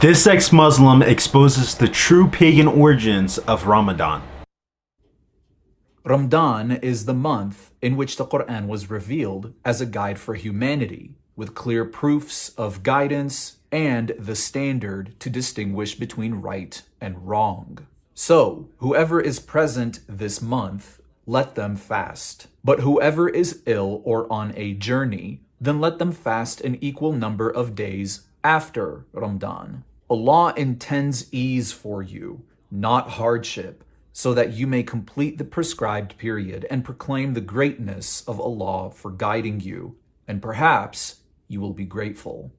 This ex-Muslim exposes the true pagan origins of Ramadan. Ramadan is the month in which the Quran was revealed as a guide for humanity, with clear proofs of guidance and the standard to distinguish between right and wrong. So, whoever is present this month, let them fast. But whoever is ill or on a journey, then let them fast an equal number of days after Ramadan. Allah intends ease for you, not hardship, so that you may complete the prescribed period and proclaim the greatness of Allah for guiding you, and perhaps you will be grateful.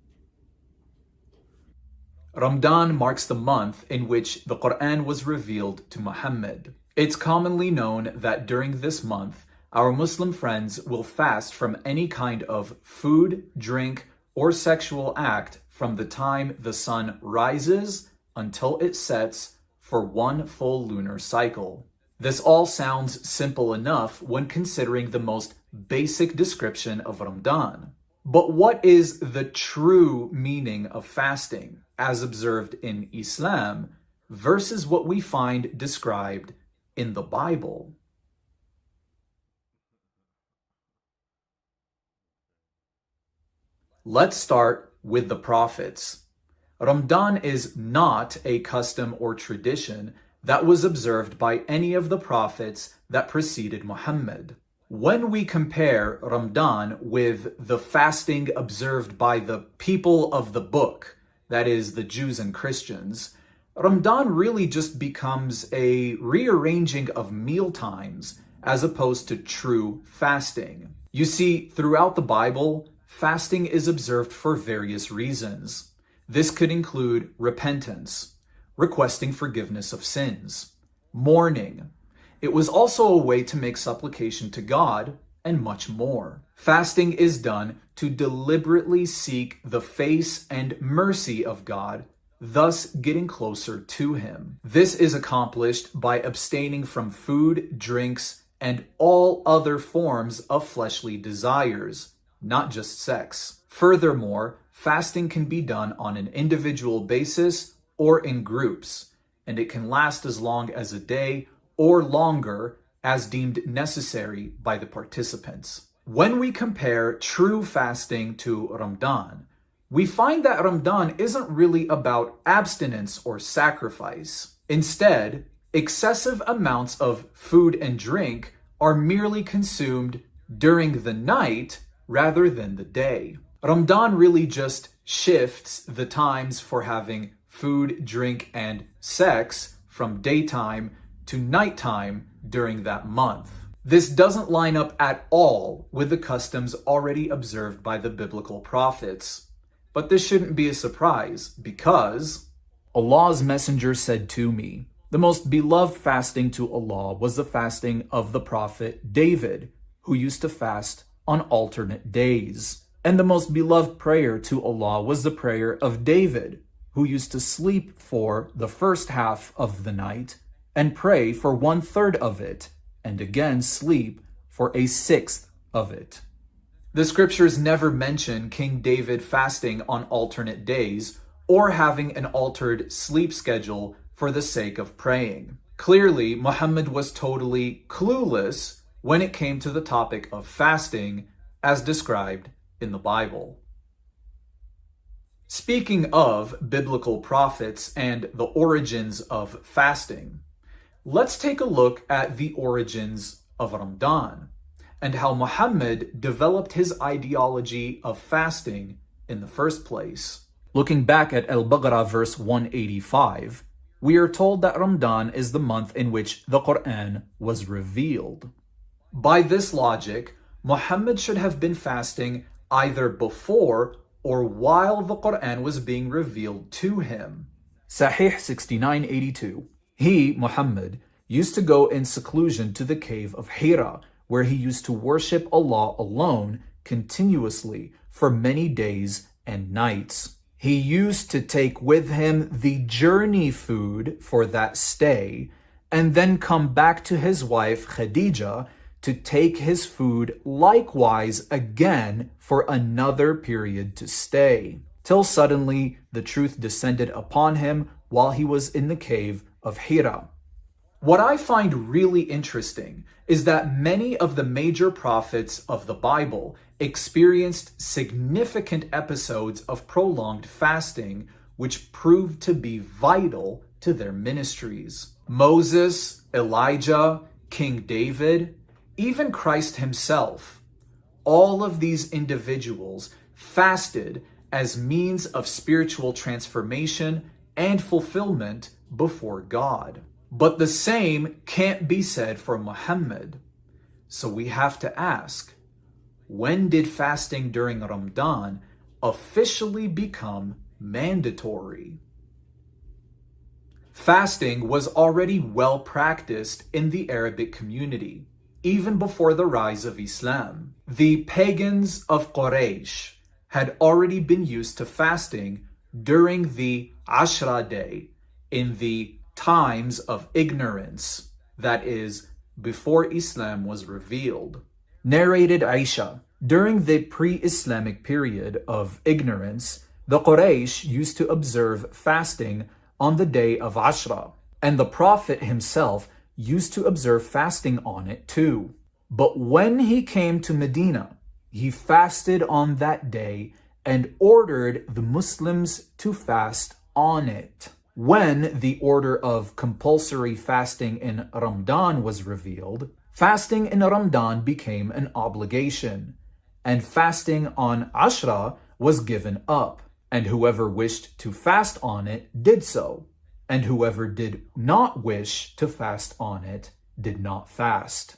Ramadan marks the month in which the Quran was revealed to Muhammad. It's commonly known that during this month, our Muslim friends will fast from any kind of food, drink, or sexual act from the time the sun rises until it sets for one full lunar cycle. This all sounds simple enough when considering the most basic description of Ramadan. But what is the true meaning of fasting, as observed in Islam, versus what we find described in the Bible? Let's start with the prophets. Ramadan is not a custom or tradition that was observed by any of the prophets that preceded Muhammad. When we compare Ramadan with the fasting observed by the people of the book, that is, the Jews and Christians, Ramadan really just becomes a rearranging of meal times as opposed to true fasting. You see, throughout the Bible, fasting is observed for various reasons. This could include repentance, requesting forgiveness of sins, mourning. It was also a way to make supplication to God, and much more. Fasting is done to deliberately seek the face and mercy of God, thus getting closer to Him. This is accomplished by abstaining from food, drinks, and all other forms of fleshly desires, not just sex. Furthermore, fasting can be done on an individual basis or in groups, and it can last as long as a day or longer as deemed necessary by the participants. When we compare true fasting to Ramadan, we find that Ramadan isn't really about abstinence or sacrifice. Instead, excessive amounts of food and drink are merely consumed during the night rather than the day. Ramadan really just shifts the times for having food, drink, and sex from daytime to nighttime during that month. This doesn't line up at all with the customs already observed by the biblical prophets. But this shouldn't be a surprise, because Allah's messenger said to me, the most beloved fasting to Allah was the fasting of the prophet David, who used to fast on alternate days. And the most beloved prayer to Allah was the prayer of David, who used to sleep for the first half of the night and pray for 1/3 of it, and again sleep for a 1/6 of it. The scriptures never mention King David fasting on alternate days or having an altered sleep schedule for the sake of praying. Clearly, Muhammad was totally clueless when it came to the topic of fasting as described in the Bible. Speaking of biblical prophets and the origins of fasting, let's take a look at the origins of Ramadan and how Muhammad developed his ideology of fasting in the first place. Looking back at Al-Baqarah verse 185, we are told that Ramadan is the month in which the Quran was revealed. By this logic, Muhammad should have been fasting either before or while the Quran was being revealed to him. Sahih 6982. He, Muhammad, used to go in seclusion to the cave of Hira, where he used to worship Allah alone continuously for many days and nights. He used to take with him the journey food for that stay, and then come back to his wife Khadija to take his food likewise again for another period to stay. till suddenly the truth descended upon him while he was in the cave of Hira. What I find really interesting is that many of the major prophets of the Bible experienced significant episodes of prolonged fasting, which proved to be vital to their ministries. Moses, Elijah, King David, even Christ himself, all of these individuals fasted as means of spiritual transformation and fulfillment before God. But the same can't be said for Muhammad. So we have to ask, when did fasting during Ramadan officially become mandatory? Fasting was already well practiced in the Arabic community, even before the rise of Islam. The pagans of Quraysh had already been used to fasting during the Ashra day, in the times of ignorance, that is, before Islam was revealed. Narrated Aisha, during the pre-Islamic period of ignorance, the Quraysh used to observe fasting on the day of Ashra, and the Prophet himself used to observe fasting on it too. But when he came to Medina, he fasted on that day and ordered the Muslims to fast on it. When the order of compulsory fasting in Ramadan was revealed, fasting in Ramadan became an obligation, and fasting on Ashra was given up, and whoever wished to fast on it did so, and whoever did not wish to fast on it did not fast.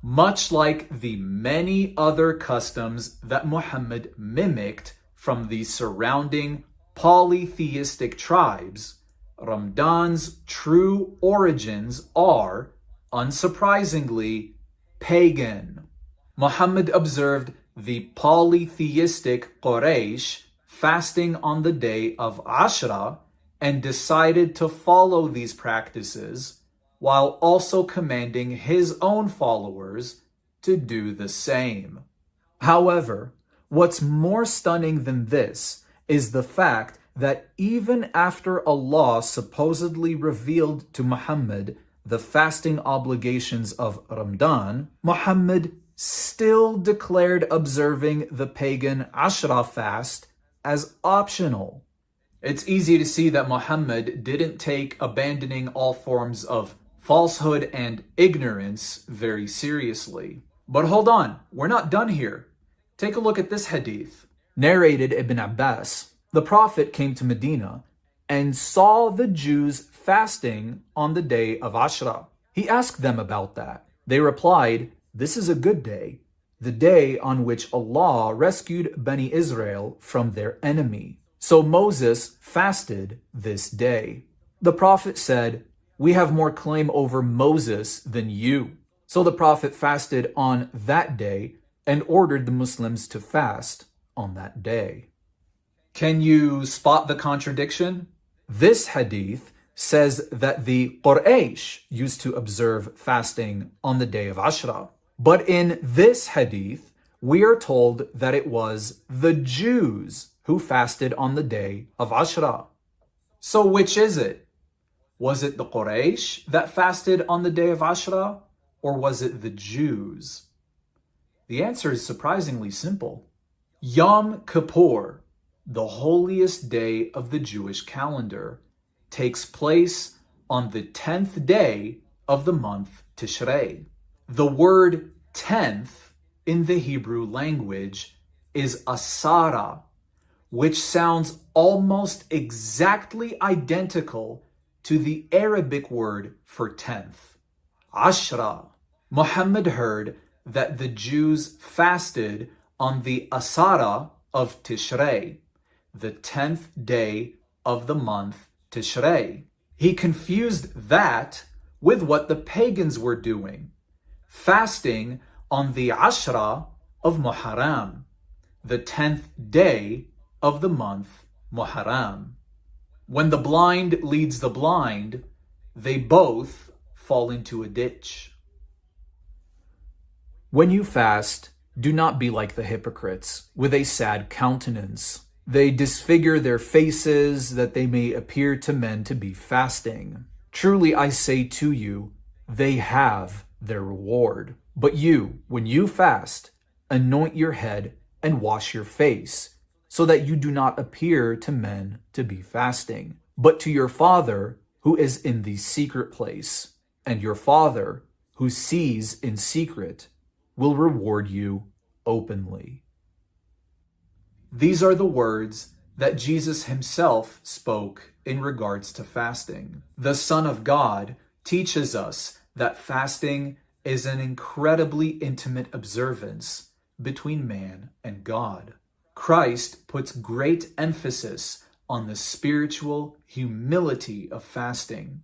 Much like the many other customs that Muhammad mimicked from the surrounding polytheistic tribes, Ramadan's true origins are, unsurprisingly, pagan. Muhammad observed the polytheistic Quraysh fasting on the day of Ashra and decided to follow these practices while also commanding his own followers to do the same. However, what's more stunning than this is the fact that even after Allah supposedly revealed to Muhammad the fasting obligations of Ramadan, Muhammad still declared observing the pagan Ashra fast as optional. It's easy to see that Muhammad didn't take abandoning all forms of falsehood and ignorance very seriously. But hold on, we're not done here. Take a look at this hadith. Narrated Ibn Abbas, the Prophet came to Medina and saw the Jews fasting on the day of Ashra. He asked them about that. They replied, "This is a good day, the day on which Allah rescued Bani Israel from their enemy. So Moses fasted this day." The Prophet said, "We have more claim over Moses than you." So the Prophet fasted on that day and ordered the Muslims to fast on that day. Can you spot the contradiction? This hadith says that the Quraysh used to observe fasting on the day of Ashra. But in this hadith, we are told that it was the Jews who fasted on the day of Ashra. So which is it? Was it the Quraysh that fasted on the day of Ashra, or was it the Jews? The answer is surprisingly simple. Yom Kippur, the holiest day of the Jewish calendar, takes place on the 10th day of the month Tishrei. The word 10th in the Hebrew language is asara, which sounds almost exactly identical to the Arabic word for 10th, Ashra. Muhammad heard that the Jews fasted on the asara of Tishrei, the 10th day of the month Tishrei. He confused that with what the pagans were doing, fasting on the Ashra of Muharram, the 10th day of the month Muharram. When the blind leads the blind, they both fall into a ditch. When you fast, do not be like the hypocrites, with a sad countenance, They disfigure their faces that they may appear to men to be fasting. Truly I say to you, they have their reward. But you, when you fast, anoint your head and wash your face, so that you do not appear to men to be fasting, but to your Father who is in the secret place. And your Father, who sees in secret, will reward you openly. These are the words that Jesus himself spoke in regards to fasting. The Son of God teaches us that fasting is an incredibly intimate observance between man and God. Christ puts great emphasis on the spiritual humility of fasting,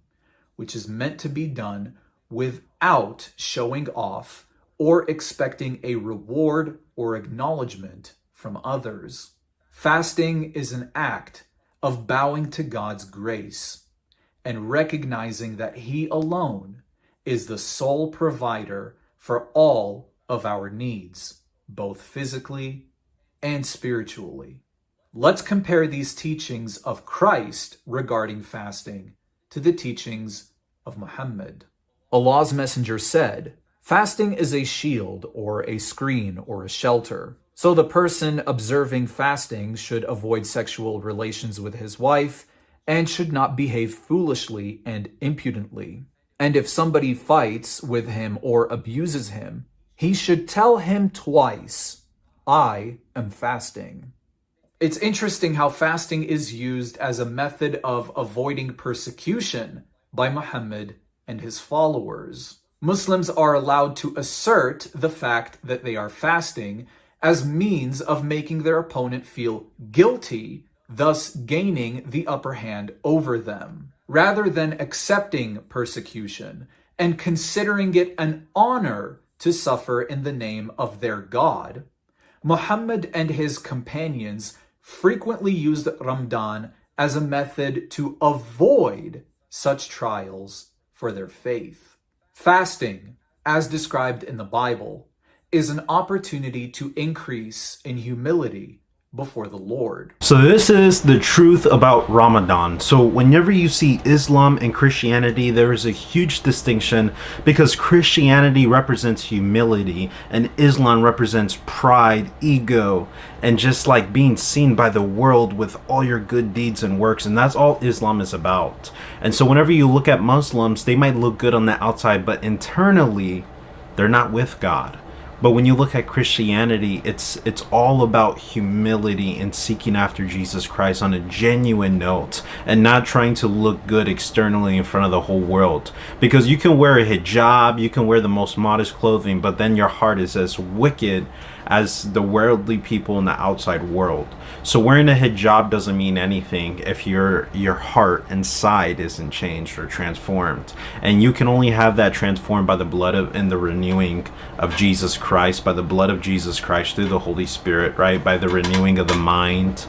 which is meant to be done without showing off or expecting a reward or acknowledgement from others. Fasting is an act of bowing to God's grace and recognizing that He alone is the sole provider for all of our needs, both physically and spiritually. Let's compare these teachings of Christ regarding fasting to the teachings of Muhammad. Allah's messenger said, "Fasting is a shield or a screen or a shelter. So the person observing fasting should avoid sexual relations with his wife and should not behave foolishly and impudently. And if somebody fights with him or abuses him, he should tell him twice, 'I am fasting.'" It's interesting how fasting is used as a method of avoiding persecution by Muhammad and his followers. Muslims are allowed to assert the fact that they are fasting as means of making their opponent feel guilty, thus gaining the upper hand over them. Rather than accepting persecution and considering it an honor to suffer in the name of their God, Muhammad and his companions frequently used Ramadan as a method to avoid such trials for their faith. Fasting, as described in the Bible, is an opportunity to increase in humility before the Lord. So this is the truth about Ramadan. So whenever you see Islam and Christianity, there is a huge distinction because Christianity represents humility and Islam represents pride, ego, and just like being seen by the world with all your good deeds and works. And that's all Islam is about. And so whenever you look at Muslims, they might look good on the outside, but internally, they're not with God. But when you look at Christianity, it's all about humility and seeking after Jesus Christ on a genuine note and not trying to look good externally in front of the whole world. Because you can wear a hijab, you can wear the most modest clothing, but then your heart is as wicked as the worldly people in the outside world. So wearing a hijab doesn't mean anything if your heart inside isn't changed or transformed. And you can only have that transformed by the blood of and the renewing of Jesus Christ, by the blood of Jesus Christ through the Holy Spirit, right? By the renewing of the mind,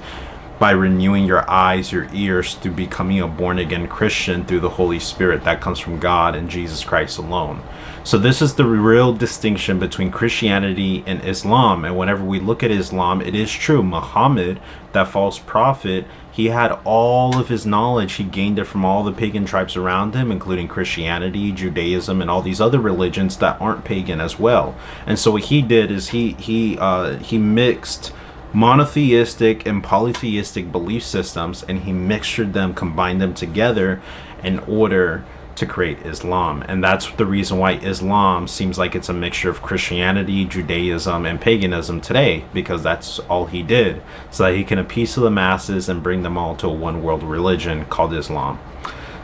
by renewing your eyes, your ears, through becoming a born-again Christian through the Holy Spirit that comes from God and Jesus Christ alone. So this is the real distinction between Christianity and Islam. And whenever we look at Islam, it is true. Muhammad, that false prophet, he had all of his knowledge. He gained it from all the pagan tribes around him, including Christianity, Judaism, and all these other religions that aren't pagan as well. And so what he did is he mixed monotheistic and polytheistic belief systems, and he mixtured them, combined them together in order to create Islam. And that's the reason why Islam seems like it's a mixture of Christianity, Judaism, and paganism today, because that's all he did, so that he can appease to the masses and bring them all to a one world religion called Islam.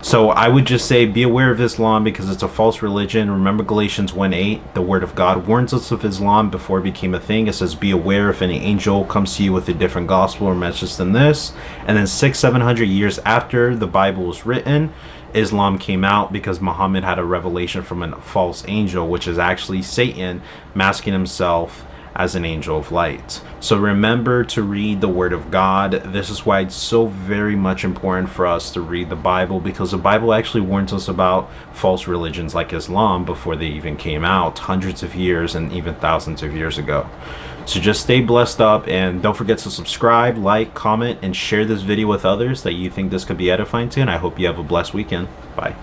So I would just say be aware of Islam because it's a false religion. Remember Galatians 1:8, the word of God warns us of Islam before it became a thing. It says, be aware if any angel comes to you with a different gospel or message than this. And then 600-700 years after the Bible was written, Islam came out because Muhammad had a revelation from a false angel, which is actually Satan masking himself as an angel of light. So remember to read the Word of God. This is why it's so very much important for us to read the Bible, because the Bible actually warns us about false religions like Islam before they even came out, hundreds of years and even thousands of years ago. So just stay blessed up, and don't forget to subscribe, like, comment, and share this video with others that you think this could be edifying to, and I hope you have a blessed weekend. Bye.